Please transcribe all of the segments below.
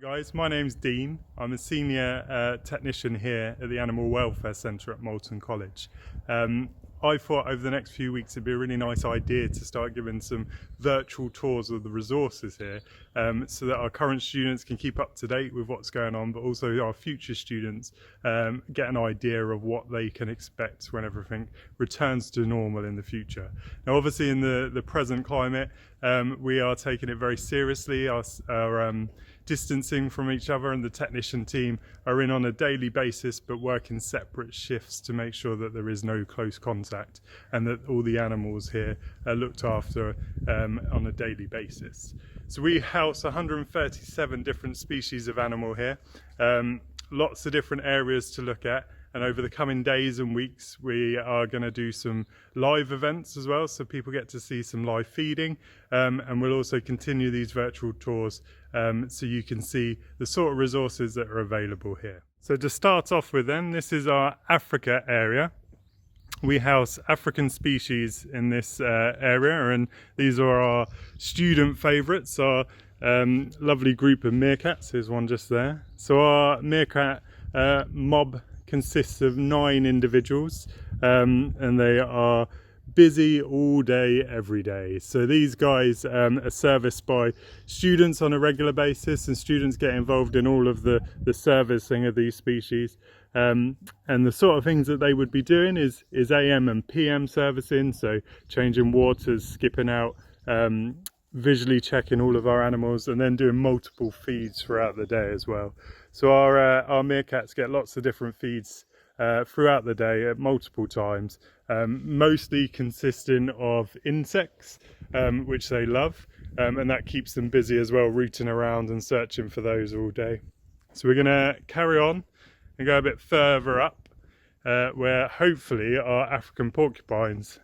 Guys, my name's Dean. I'm a senior technician here at the Animal Welfare Centre at Moulton College. I thought over the next few weeks it'd be a really nice idea to start giving some virtual tours of the resources here, so that our current students can keep up to date with what's going on, but also our future students get an idea of what they can expect when everything returns to normal in the future. Now obviously in the present climate, we are taking it very seriously. Our distancing from each other, and the technician team are in on a daily basis but work in separate shifts to make sure that there is no close contact and that all the animals here are looked after on a daily basis. So we house 137 different species of animal here, lots of different areas to look at. And over the coming days and weeks, we are going to do some live events as well, so people get to see some live feeding. And we'll also continue these virtual tours so you can see the sort of resources that are available here. So to start off with then, this is our Africa area. We house African species in this area, and these are our student favourites, our lovely group of meerkats. There's one just there. So our meerkat mob consists of 9 individuals, and they are busy all day every day. So these guys are serviced by students on a regular basis, and students get involved in all of the servicing of these species, and the sort of things that they would be doing is AM and PM servicing, so changing waters, skipping out, visually checking all of our animals, and then doing multiple feeds throughout the day as well. So our meerkats get lots of different feeds throughout the day at multiple times, mostly consisting of insects, which they love, and that keeps them busy as well, rooting around and searching for those all day. So we're going to carry on and go a bit further up, where hopefully our African porcupines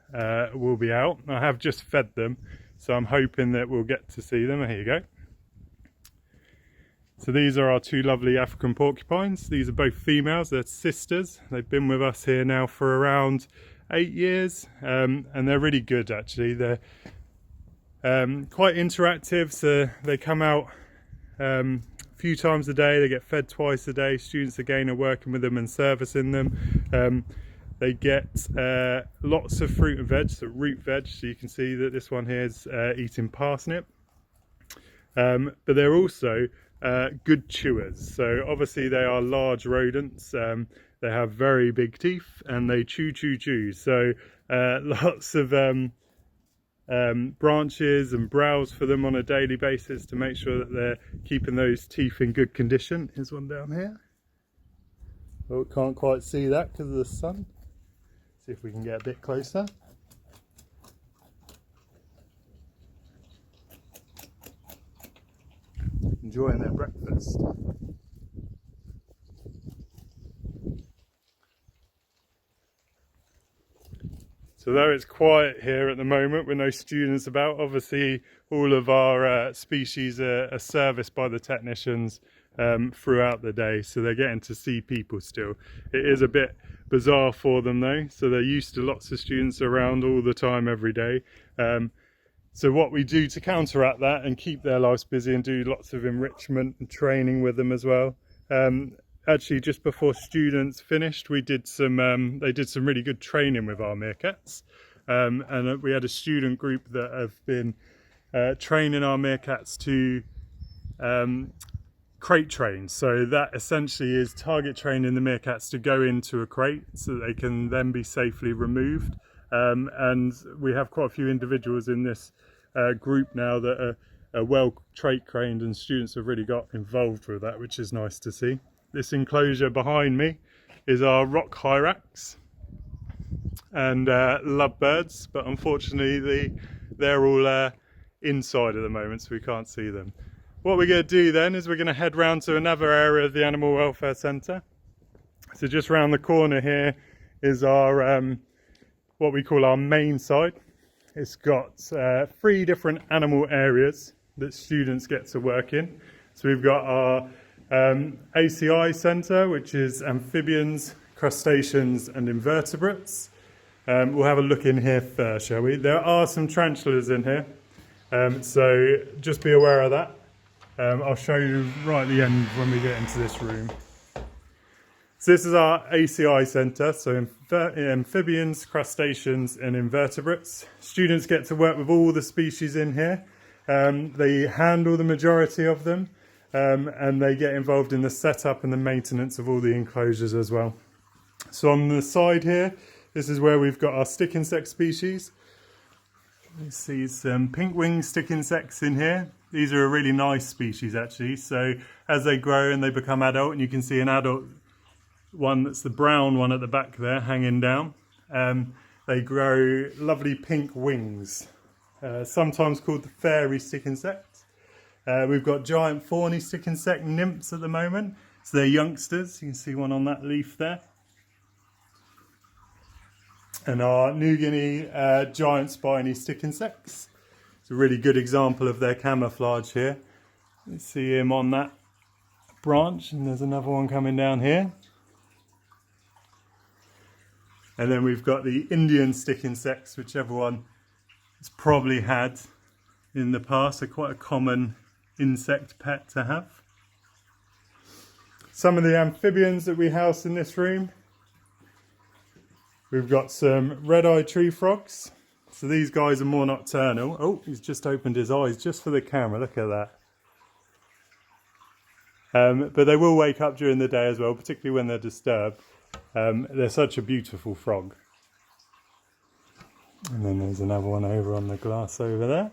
will be out. I have just fed them, so I'm hoping that we'll get to see them. Here you go. So these are our 2 lovely African porcupines. These are both females, they're sisters. They've been with us here now for around 8 years, and they're really good actually. They're quite interactive, so they come out a few times a day, they get fed twice a day. Students again are working with them and servicing them. They get lots of fruit and veg, so root veg, so you can see that this one here is eating parsnip. But they're also good chewers. So obviously they are large rodents. They have very big teeth and they chew. So lots of branches and browse for them on a daily basis to make sure that they're keeping those teeth in good condition. Here's one down here. Oh, can't quite see that because of the sun. See if we can get a bit closer. Enjoying their breakfast. So though it's quiet here at the moment with no students about, obviously all of our species are serviced by the technicians throughout the day, so they're getting to see people still. It is a bit bizarre for them though, so they're used to lots of students around all the time every day. So what we do to counteract that and keep their lives busy and do lots of enrichment and training with them as well. Actually, just before students finished, we did they did some really good training with our meerkats. And we had a student group that have been training our meerkats to crate train. So that essentially is target training the meerkats to go into a crate so that they can then be safely removed. And we have quite a few individuals in this group now that are well trait trained, and students have really got involved with that, which is nice to see. This enclosure behind me is our rock hyrax and lovebirds, but unfortunately they're all inside at the moment, so we can't see them. What we're going to do then is we're going to head round to another area of the Animal Welfare Centre. So just round the corner here is our what we call our main site. It's got 3 different animal areas that students get to work in. So we've got our ACI centre, which is amphibians, crustaceans and invertebrates. We'll have a look in here first, shall we? There are some tarantulas in here, so just be aware of that. I'll show you right at the end when we get into this room. So this is our ACI centre, so amphibians, crustaceans and invertebrates. Students get to work with all the species in here. They handle the majority of them, and they get involved in the setup and the maintenance of all the enclosures as well. So on the side here, this is where we've got our stick insect species. You see some pink wing stick insects in here. These are a really nice species actually. So as they grow and they become adult, and you can see an adult one, that's the brown one at the back there hanging down, they grow lovely pink wings, sometimes called the fairy stick insect. We've got giant thorny stick insect nymphs at the moment, so they're youngsters. You can see one on that leaf there. And our New Guinea giant spiny stick insects. It's a really good example of their camouflage here. You see him on that branch, and there's another one coming down here. And then we've got the Indian stick insects, which everyone has probably had in the past. They're quite a common insect pet to have. Some of the amphibians that we house in this room. We've got some red-eyed tree frogs. So these guys are more nocturnal. Oh, he's just opened his eyes just for the camera. Look at that. But they will wake up during the day as well, particularly when they're disturbed. They're such a beautiful frog. And then there's another one over on the glass over there.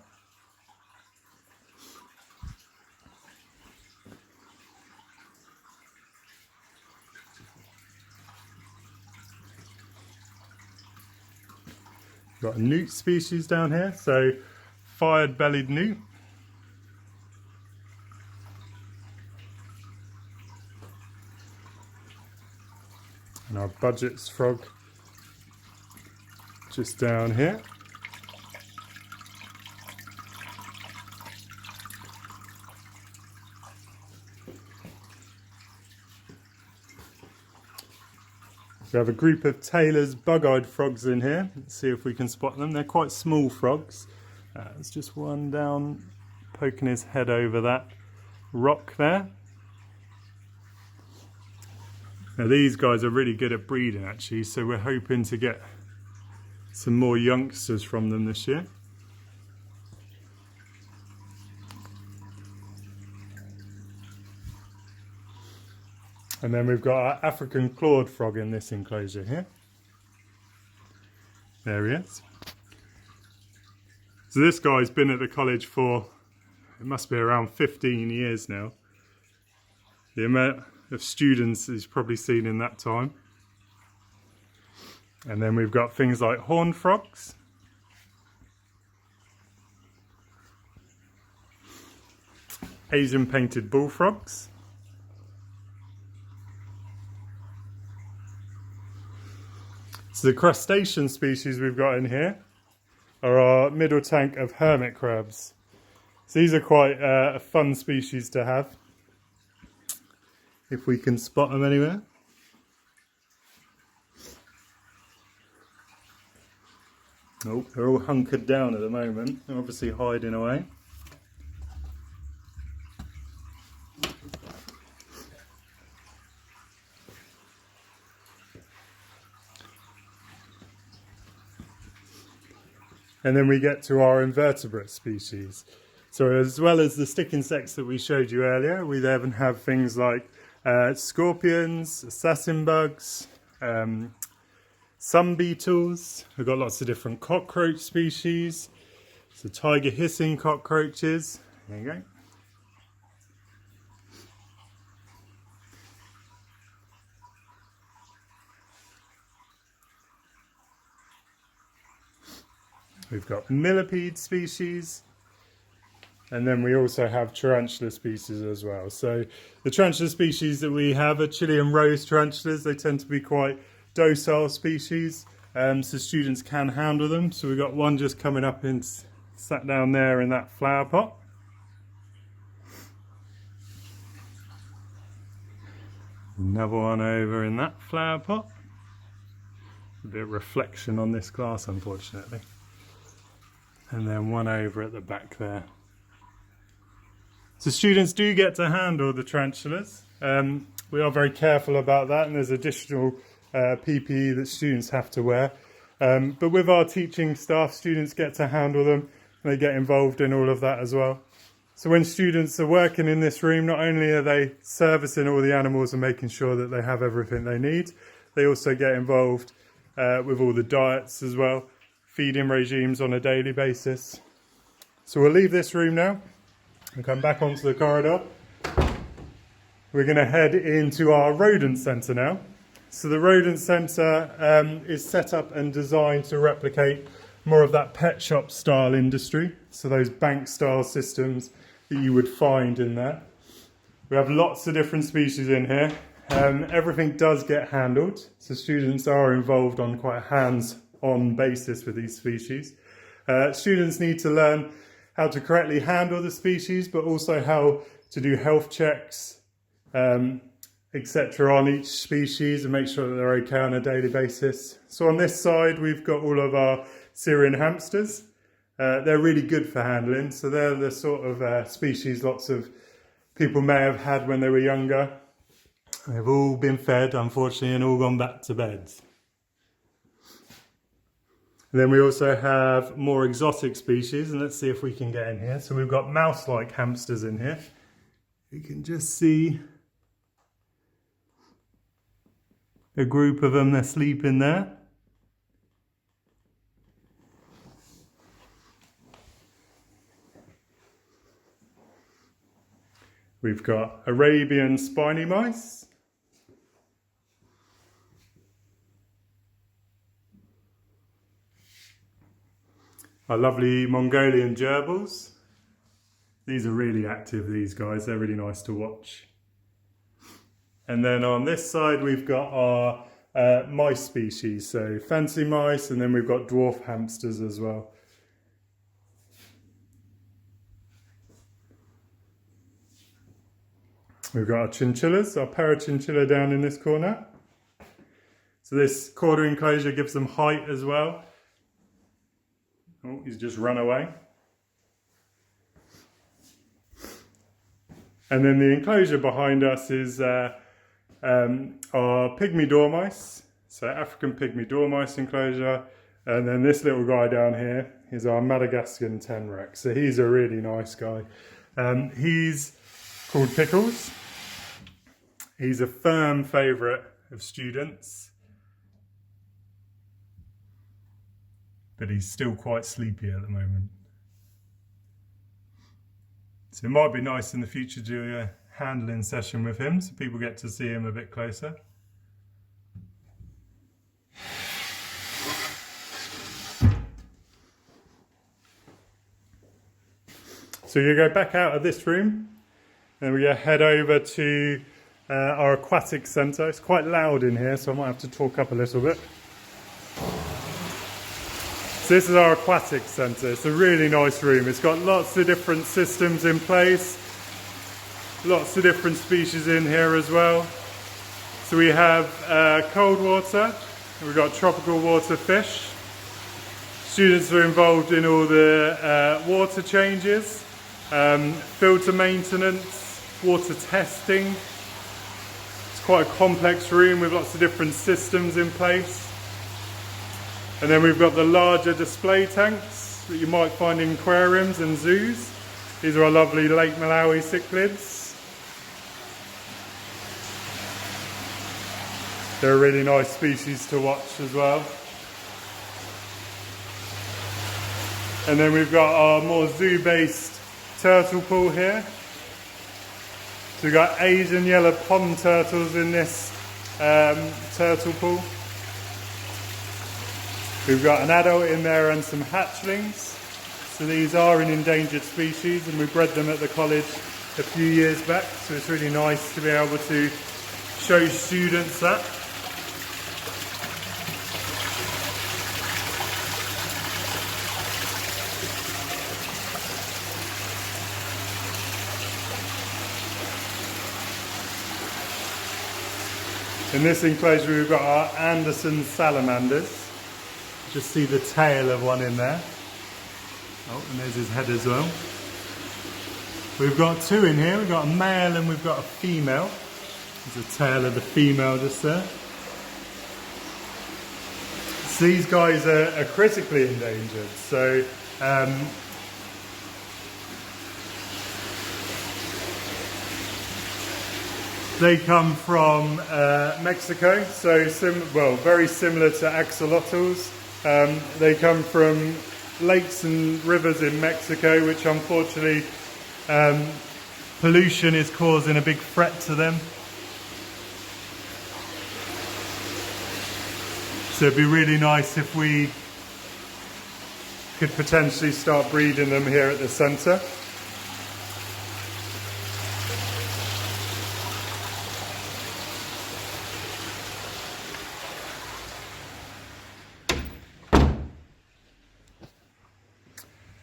Got a newt species down here, so fired-bellied newt. And our budgets frog just down here. We have a group of Taylor's bug-eyed frogs in here. Let's see if we can spot them. They're quite small frogs. There's just one down, poking his head over that rock there. Now these guys are really good at breeding actually, so we're hoping to get some more youngsters from them this year. And then we've got our African clawed frog in this enclosure here. There he is. So this guy's been at the college for, it must be around 15 years now. The amount of students he's probably seen in that time. And then we've got things like horned frogs. Asian painted bullfrogs. So the crustacean species we've got in here are our middle tank of hermit crabs. So these are quite a fun species to have, if we can spot them anywhere. Oh, they're all hunkered down at the moment. They're obviously hiding away. And then we get to our invertebrate species. So as well as the stick insects that we showed you earlier, we then have things like scorpions, assassin bugs, sun beetles. We've got lots of different cockroach species. So tiger hissing cockroaches. There you go. We've got millipede species, and then we also have tarantula species as well. So the tarantula species that we have are Chilean rose tarantulas. They tend to be quite docile species, so students can handle them. So we've got one just coming up and sat down there in that flower pot. Another one over in that flower pot. A bit of reflection on this glass, unfortunately. And then one over at the back there. So students do get to handle the tarantulas. We are very careful about that, and there's additional PPE that students have to wear. But with our teaching staff, students get to handle them, and they get involved in all of that as well. So when students are working in this room, not only are they servicing all the animals and making sure that they have everything they need, they also get involved with all the diets as well, feeding regimes on a daily basis. So we'll leave this room now and come back onto the corridor. We're going to head into our rodent centre now. So the rodent centre is set up and designed to replicate more of that pet shop style industry. So those bank style systems that you would find in there. We have lots of different species in here. Everything does get handled. So students are involved on quite a hands-on basis with these species. Students need to learn how to correctly handle the species, but also how to do health checks, etc. on each species and make sure that they're okay on a daily basis. So on this side, we've got all of our Syrian hamsters. They're really good for handling. So they're the sort of species lots of people may have had when they were younger. They've all been fed, unfortunately, and all gone back to bed. And then we also have more exotic species, and let's see if we can get in here. So we've got mouse-like hamsters in here. You can just see a group of them, they're sleeping there. We've got Arabian spiny mice. Our lovely Mongolian gerbils. These are really active, these guys. They're really nice to watch. And then on this side, we've got our mice species. So fancy mice, and then we've got dwarf hamsters as well. We've got our chinchillas, our parachinchilla down in this corner. So this quarter enclosure gives them height as well. Oh, he's just run away. And then the enclosure behind us is our pygmy dormice, so African pygmy dormice enclosure. And then this little guy down here is our Madagascan tenrex. So he's a really nice guy. He's called Pickles. He's a firm favourite of students, but he's still quite sleepy at the moment. So it might be nice in the future to do a handling session with him so people get to see him a bit closer. So you go back out of this room, and we're going to head over to our Aquatics centre. It's quite loud in here, so I might have to talk up a little bit. So this is our Aquatics centre. It's a really nice room. It's got lots of different systems in place, lots of different species in here as well. So we have cold water, we've got tropical water fish. Students are involved in all the water changes, filter maintenance, water testing. It's quite a complex room with lots of different systems in place. And then we've got the larger display tanks that you might find in aquariums and zoos. These are our lovely Lake Malawi cichlids. They're a really nice species to watch as well. And then we've got our more zoo-based turtle pool here. So we've got Asian yellow pond turtles in this turtle pool. We've got an adult in there and some hatchlings. So these are an endangered species, and we bred them at the college a few years back. So it's really nice to be able to show students that. In this enclosure we've got our Anderson salamanders. Just see the tail of one in there. Oh, and there's his head as well. We've got two in here. We've got a male and we've got a female. There's a tail of the female just there. So these guys are critically endangered. So they come from Mexico. So very similar to axolotls. They come from lakes and rivers in Mexico, which unfortunately pollution is causing a big threat to them. So it'd be really nice if we could potentially start breeding them here at the centre.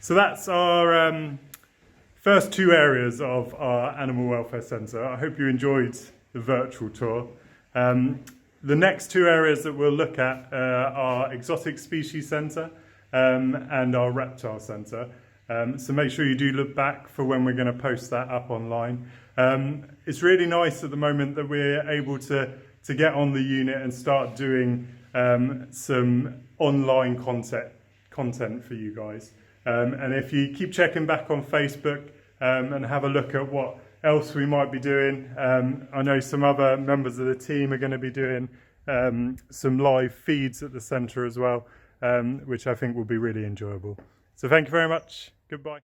So that's our first two areas of our Animal Welfare Centre. I hope you enjoyed the virtual tour. The next two areas that we'll look at are Exotic Species Centre and our Reptile Centre. So make sure you do look back for when we're going to post that up online. It's really nice at the moment that we're able to get on the unit and start doing some online content for you guys. And if you keep checking back on Facebook and have a look at what else we might be doing, I know some other members of the team are going to be doing some live feeds at the centre as well, which I think will be really enjoyable. So thank you very much. Goodbye.